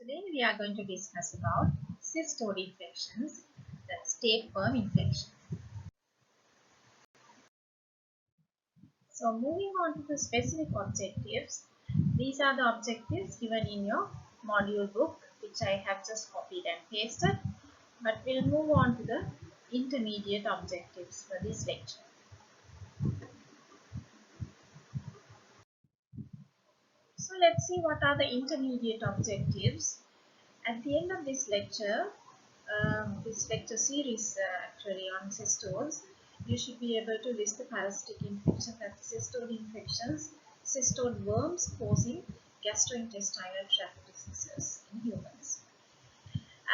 Today we are going to discuss about cystode infections, that's tapeworm infection. So moving on to the specific objectives, these are the objectives given in your module book, which I have just copied and pasted, but we'll move on to the intermediate objectives for this lecture. So let's see what are the intermediate objectives. At the end of this lecture series actually on cestodes, you should be able to list the parasitic infections, that's cystode infections, cystode worms causing gastrointestinal tract diseases in humans.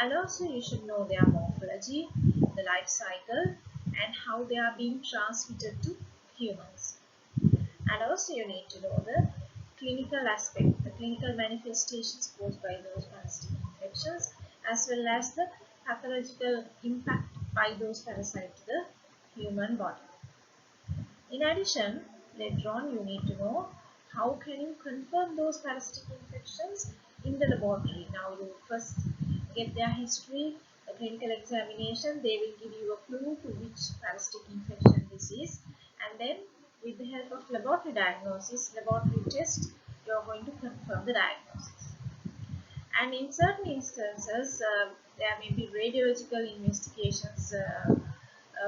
And also you should know their morphology, the life cycle, and how they are being transmitted to humans. And also you need to know the clinical aspect, the clinical manifestations caused by those parasitic infections, as well as the pathological impact by those parasites to the human body. In addition, later on you need to know how can you confirm those parasitic infections in the laboratory. Now you first get their history, a clinical examination, they will give you a clue to which parasitic infection this is, and then with the help of laboratory diagnosis, laboratory test, you are going to confirm the diagnosis. And in certain instances, there may be radiological investigations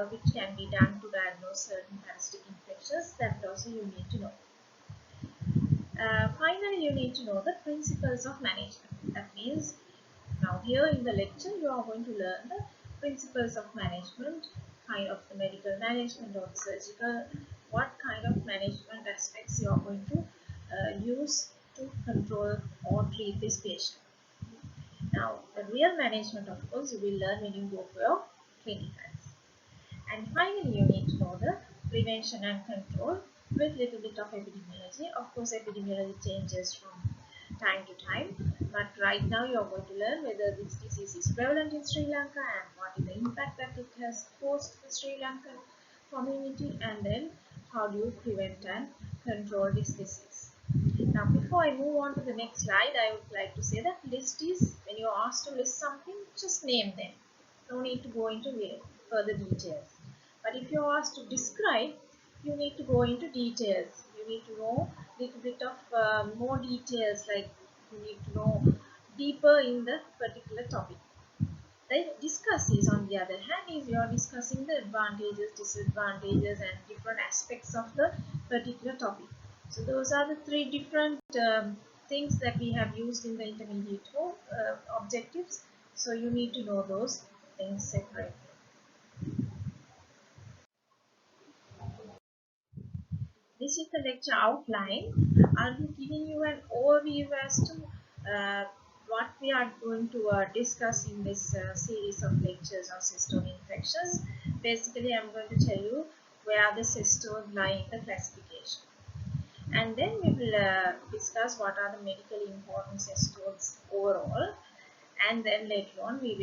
which can be done to diagnose certain parasitic infections. That also you need to know. Finally, you need to know the principles of management. That means, now here in the lecture, you are going to learn the principles of management, kind of the medical management or the surgical, what kind of management aspects you are going to use to control or treat this patient. Now, the real management, of course, you will learn when you go for your clinicals. And finally, you need to know the prevention and control with little bit of epidemiology. Of course, epidemiology changes from time to time, but right now you are going to learn whether this disease is prevalent in Sri Lanka and what is the impact that it has caused the Sri Lankan community, and then how do you prevent and control this disease. Now, before I move on to the next slide, I would like to say that list is, when you are asked to list something, just name them. No need to go into further details. But if you are asked to describe, you need to go into details. You need to know a little bit of more details, like you need to know deeper in the particular topic. The discuss is, on the other hand, is you are discussing the advantages, disadvantages and different aspects of the particular topic. So those are the three different things that we have used in the intermediate objectives. So you need to know those things separately. This is the lecture outline. I'll be giving you an overview as to what we are going to discuss in this series of lectures on cystode infections. Basically, I'm going to tell you where the cystodes lie in the classification. And then we will discuss what are the medically important cystodes overall. And then later on, we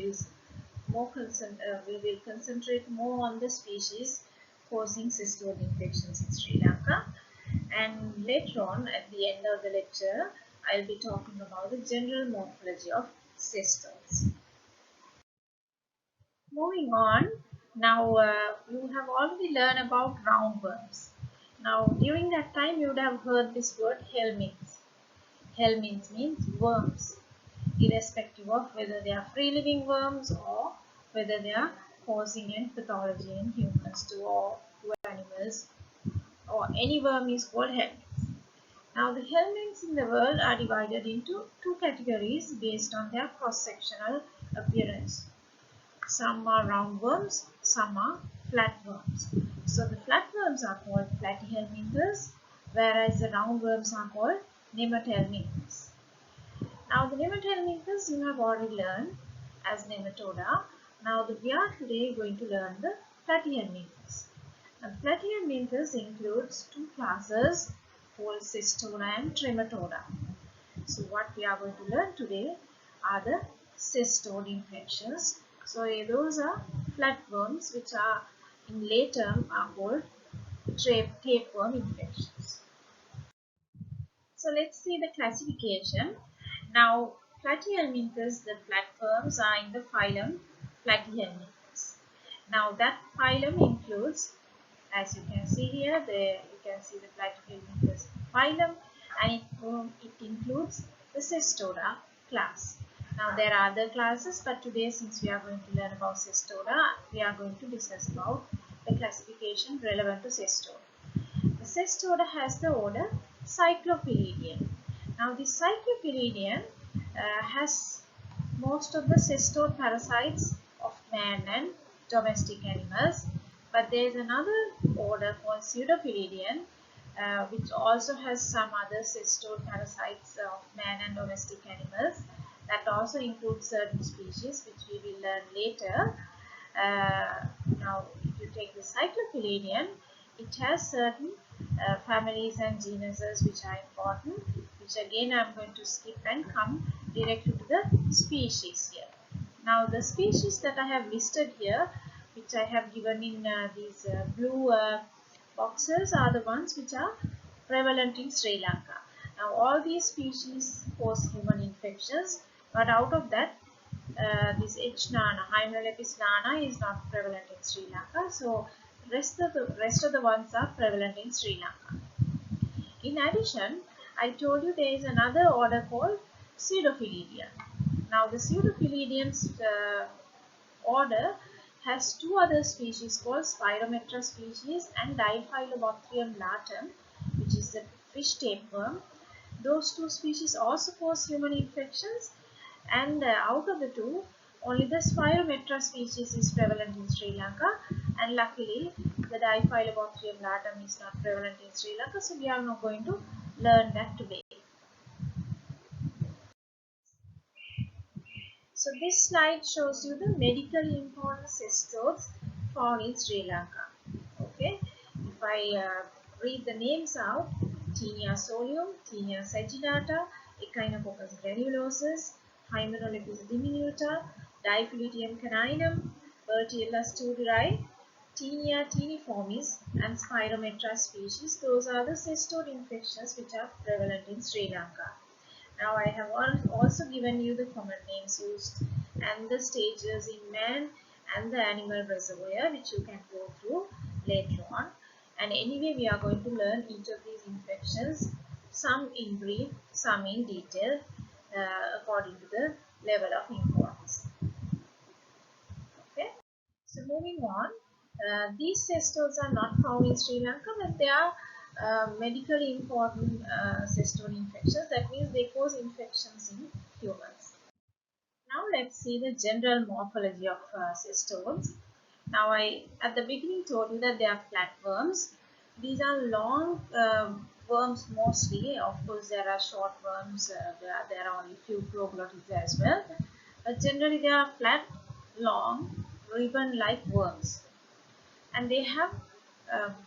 will concentrate more on the species causing cystode infections in Sri Lanka. And later on, at the end of the lecture, I'll be talking about the general morphology of cystodes. Moving on, now you have already learned about roundworms. Now, during that time, you would have heard this word helminths. Helminths means worms, irrespective of whether they are free-living worms or whether they are causing any pathology in humans too, or to animals, or any worm is called helminths. Now, the helminths in the world are divided into two categories based on their cross-sectional appearance. Some are roundworms, some are flatworms. So the flatworms are called platyhelminthes, whereas the roundworms are called nemathelminthes. Now the nemathelminthes you have already learned as nematoda. Now we are today going to learn the platyhelminthes. Now platyhelminthes includes two classes called Cestoda and Trematoda. So what we are going to learn today are the cystode infections. So those are flatworms, which are in late term are called tapeworm infections. So let's see the classification. Now Platyhelminthes, the flatworms, are in the phylum Platyhelminthes. Now that phylum includes, as you can see here, you can see the Platyhelminthes phylum, and it includes the Cestoda class. Now there are other classes, but today, since we are going to learn about Cestoda, we are going to discuss about the classification relevant to Cestoda. The Cestoda has the order Cyclophilidium. Now this Cyclophilidium has most of the cestode parasites of man and domestic animals, but there is another order called Pseudophilidium, which also has some other cestode parasites of man and domestic animals. That also includes certain species which we will learn later. Now if you take the Cyclophilidium, it has certain families and genuses which are important, which again I am going to skip and come directly to the species here. Now the species that I have listed here, which I have given in these blue boxes, are the ones which are prevalent in Sri Lanka. Now all these species cause human infections, but out of that this H. nana, Hymenelepis nana, is not prevalent in Sri Lanka. So rest of the ones are prevalent in Sri Lanka. In addition, I told you there is another order called Pseudophilidium. Now the Pseudophilidium's order has two other species called Spirometra species and Diphyllobothrium latum, which is the fish tapeworm. Those two species also cause human infections, and out of the two, only the Spirometra species is prevalent in Sri Lanka, and luckily the Diphyllobothrium latum is not prevalent in Sri Lanka, so we are not going to learn that today. So this slide shows you the medically important cestodes found in Sri Lanka. Okay, if I read the names out: Taenia solium, Taenia saginata, Echinococcus granulosus, Hymenelepis diminuta, Diphyllitium caninum, Bertiella stuberi, Taenia teiniformis, and Spirometra species. Those are the cestode infections which are prevalent in Sri Lanka. Now I have also given you the common names used and the stages in man and the animal reservoir, which you can go through later on. And anyway, we are going to learn each of these infections, some in brief, some in detail, according to the level of importance. Okay. So moving on, these cestodes are not found in Sri Lanka, but they are medically important cestode infections. That means they cause infections in humans. Now let's see the general morphology of cestodes. Now I at the beginning told you that they are flatworms. These are long worms mostly. Of course there are short worms, there are only few proglottids as well. But generally they are flat, long, ribbon-like worms. And they have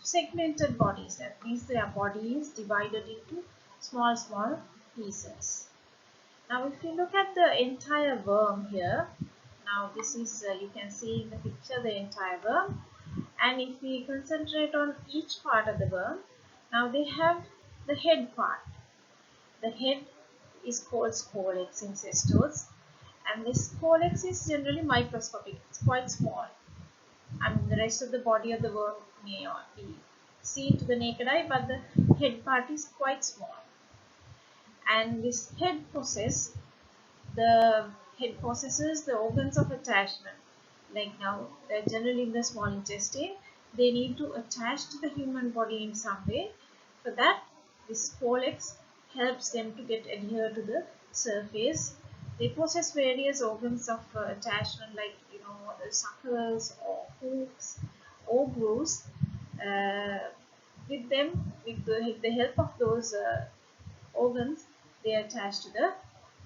segmented bodies. That means their body is divided into small pieces. Now if you look at the entire worm here, now this is you can see in the picture the entire worm, and if we concentrate on each part of the worm, now they have the head part. The head is called Scolex in cestodes, and this Scolex is generally microscopic. It's quite small. I mean, the rest of the body of the worm may not be seen to the naked eye, but the head part is quite small. And this head possesses the organs of attachment. Like now, generally in the small intestine, they need to attach to the human body in some way. For that, this Scolex helps them to get adhered to the surface. They possess various organs of attachment, like the suckers or hooks or grooves. With the help of those organs, they attach to the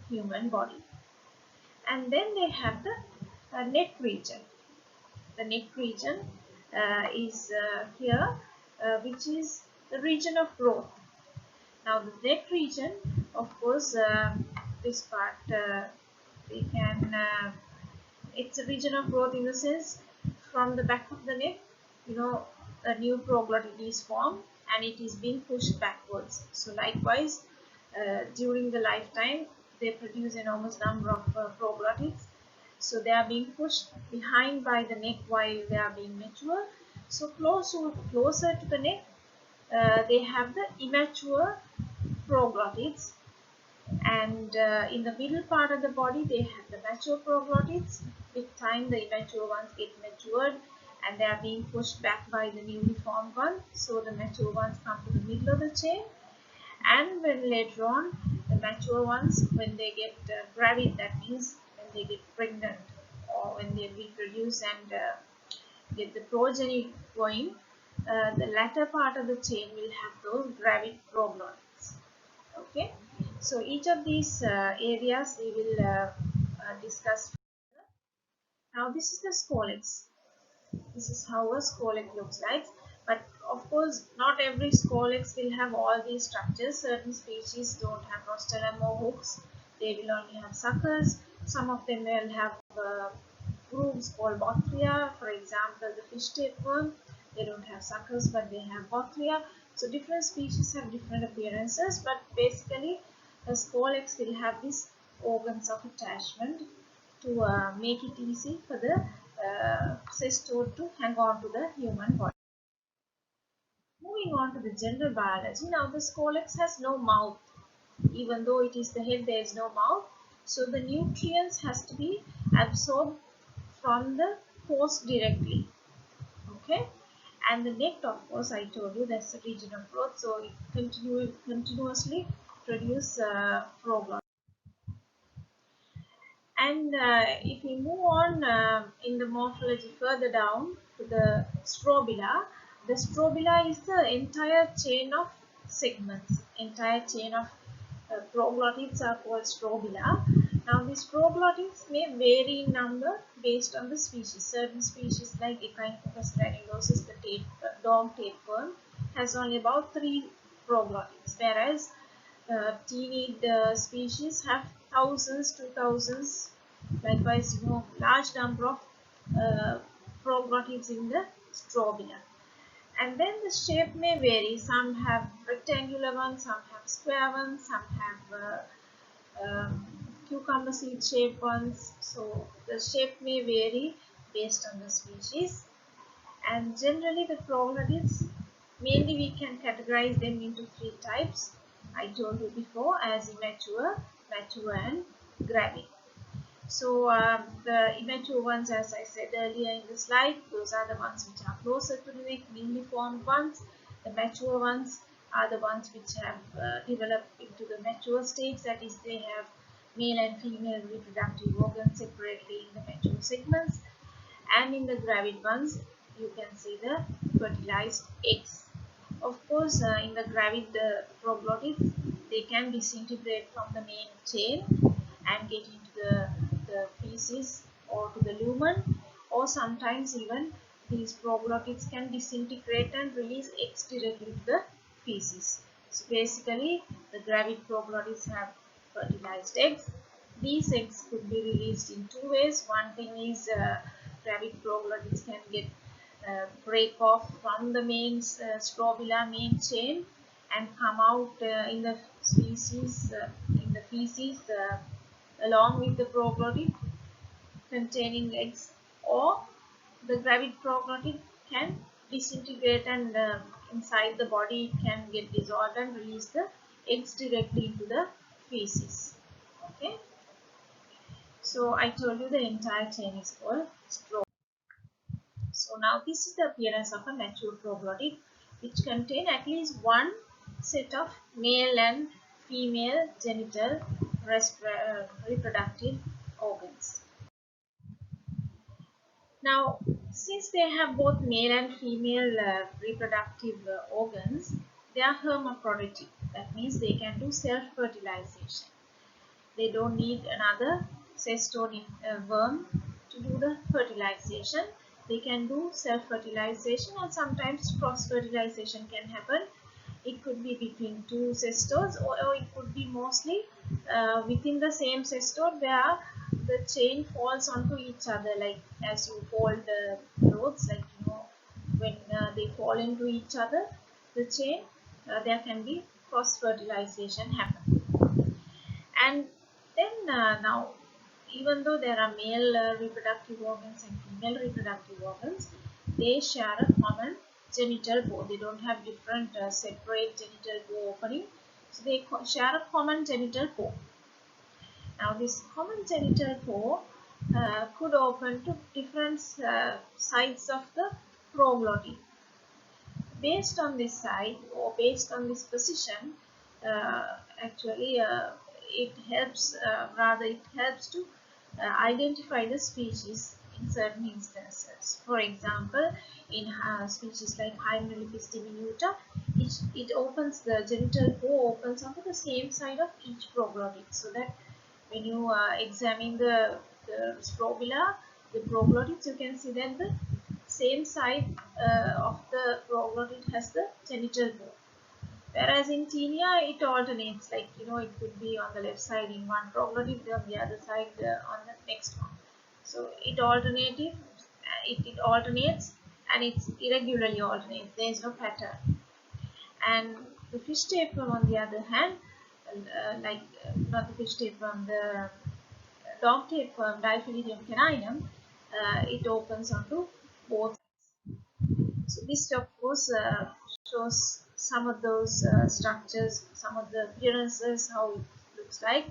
human body. And then they have the neck region. The neck region is here, which is the region of growth. Now the neck region, of course, this part it's a region of growth in the sense from the back of the neck, a new proglottid is formed and it is being pushed backwards. So likewise, during the lifetime, they produce enormous number of proglottids. So they are being pushed behind by the neck while they are being mature. So closer to the neck, they have the immature proglottids, and in the middle part of the body they have the mature proglottids. With time the immature ones get matured and they are being pushed back by the newly formed one, so the mature ones come to the middle of the chain. And when later on the mature ones, when they get gravid, that means when they get pregnant or when they reproduce and get the progeny going, the latter part of the chain will have those gravid proglottids. Okay, so each of these areas we will discuss. Now this is the Scolex. This is how a Scolex looks like. But of course, not every Scolex will have all these structures. Certain species don't have rostrum or hooks. They will only have suckers. Some of them will have grooves called bothria. For example, the fish tapeworm. They don't have suckers, but they have bothria. So different species have different appearances. But basically, a Scolex will have these organs of attachment to make it easy for the cestode to hang on to the human body. Moving on to the general biology, now the Scolex has no mouth. Even though it is the head, there is no mouth. So the nutrients has to be absorbed from the host directly. Okay, and the neck, of course, I told you that's the region of growth. So it continuously produce proglottids. And if we move on in the morphology further down to the strobila is the entire chain of segments, entire chain of proglottids are called strobila. Now these proglottids may vary in number based on the species. Certain species like Echinopus granulosus, the dog tapeworm, has only about 3 proglottids, whereas teeny species have thousands to thousands, likewise large number of uh, proglottids in the strobila. And then the shape may vary. Some have rectangular ones, some have square ones, some have cucumber seed shaped ones. So the shape may vary based on the species. And generally the proglottids, mainly we can categorize them into 3 types. I told you before, as immature, mature and gravid. So the immature ones, as I said earlier in the slide, those are the ones which are closer to the neck, newly formed ones. The mature ones are the ones which have developed into the mature stage, that is they have male and female reproductive organs separately in the mature segments. And in the gravid ones, you can see the fertilized eggs. Of course, in the gravid proglottids, they can disintegrate from the main chain and get into the feces or to the lumen, or sometimes even these proglottids can disintegrate and release eggs directly to the feces. So basically, the gravid proglottids have fertilized eggs. These eggs could be released in 2 ways. One thing is gravid proglottids can get break off from the main strobila main chain and come out in the species in the feces along with the proglottid containing eggs, or the gravid proglottid can disintegrate and inside the body it can get dissolved and release the eggs directly into the feces. Okay, so I told you the entire chain is called strobila. So now this is the appearance of a mature proglottid, which contain at least one set of male and female genital reproductive organs. Now, since they have both male and female reproductive organs, they are hermaphroditic. That means they can do self-fertilization. They don't need another cestode worm to do the fertilization. They can do self-fertilization, and sometimes cross-fertilization can happen. It could be between 2 cestodes, or it could be mostly within the same cestode where the chain falls onto each other, like as you fold the clothes, like when they fall into each other, the chain, there can be cross-fertilization happen. And then now, even though there are male reproductive organs and female reproductive organs, they share a common genital bore. They don't have different separate genital bore opening, so they share a common genital pore. Now this common genital pore could open to different sides of the proglottid. Based on this side or based on this position, actually it helps to identify the species in certain instances. For example, in species like Hymenopithecus diminuta, it opens, the genital pore opens onto the same side of each proglottid, so that when you examine the strobila, the proglottids, you can see that the same side of the proglottid has the genital bore. Whereas in tinea, it alternates, like it could be on the left side in one proglottid, on the other side on the next one. So it alternates, and it's irregularly alternates. There is no pattern. And the fish tapeworm, on the other hand, not the fish tapeworm, the dog tapeworm, Diphyllidium caninum, it opens onto both. So this of course shows some of those structures, some of the appearances, how it looks like.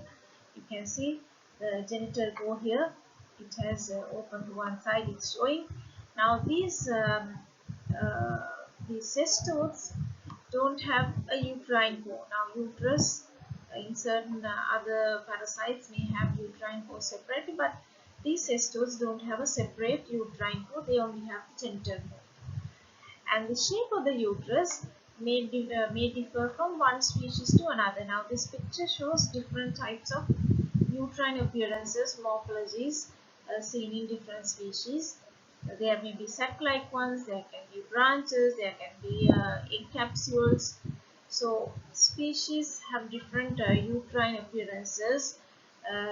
You can see the genital bore here. It has open to one side. It's showing. Now these cestodes don't have a uterine pore. Now uterus in certain other parasites may have uterine pore separately, but these cestodes don't have a separate uterine pore. They only have the genital pore. And the shape of the uterus may differ from one species to another. Now this picture shows different types of uterine appearances, morphologies seen in different species. There may be sac-like ones, there can be branches, there can be egg capsules. So species have different uterine appearances.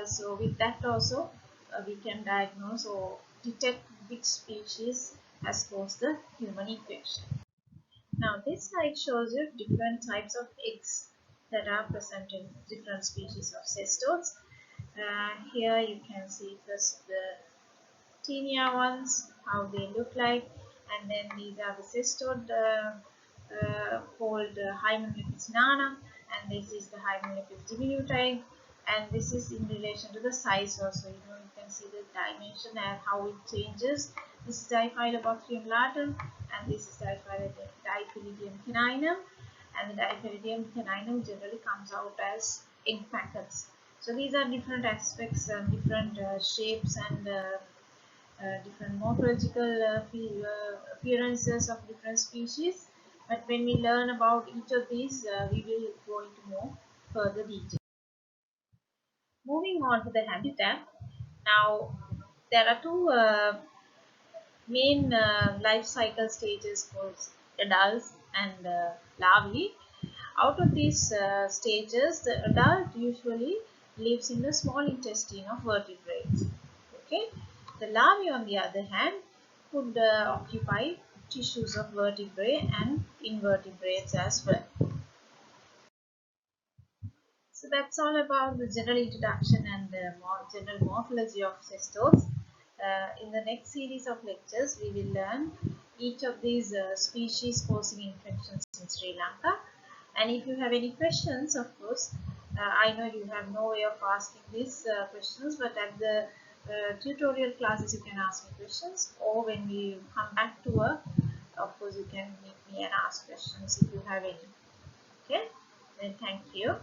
So with that also we can diagnose or detect which species has caused the human infection. Now this slide shows you different types of eggs that are present in different species of cestodes. Here you can see first the tinea ones, how they look like, and then these are the cestode called Hymenopithecus nanum, and this is the Hymenopithecus diminuta egg, and this is in relation to the size also. You can see the dimension and how it changes. This is Diphyllobothrium latum, and this is Diphyllidium caninum, and the Diphyllidium caninum generally comes out as egg packets. So these are different aspects and different shapes and different morphological appearances of different species. But when we learn about each of these, we will go into more further detail. Moving on to the habitat. Now, there are two main life cycle stages called adults and larvae. Out of these stages, the adult usually lives in the small intestine of vertebrates. Okay, the larvae, on the other hand, could occupy tissues of vertebrae and invertebrates as well. So that's all about the general introduction and general morphology of cestodes. In the next series of lectures, we will learn each of these species causing infections in Sri Lanka. And if you have any questions, of course, I know you have no way of asking these questions, but at the tutorial classes you can ask me questions, or when we come back to work, of course you can meet me and ask questions if you have any. Okay, then thank you.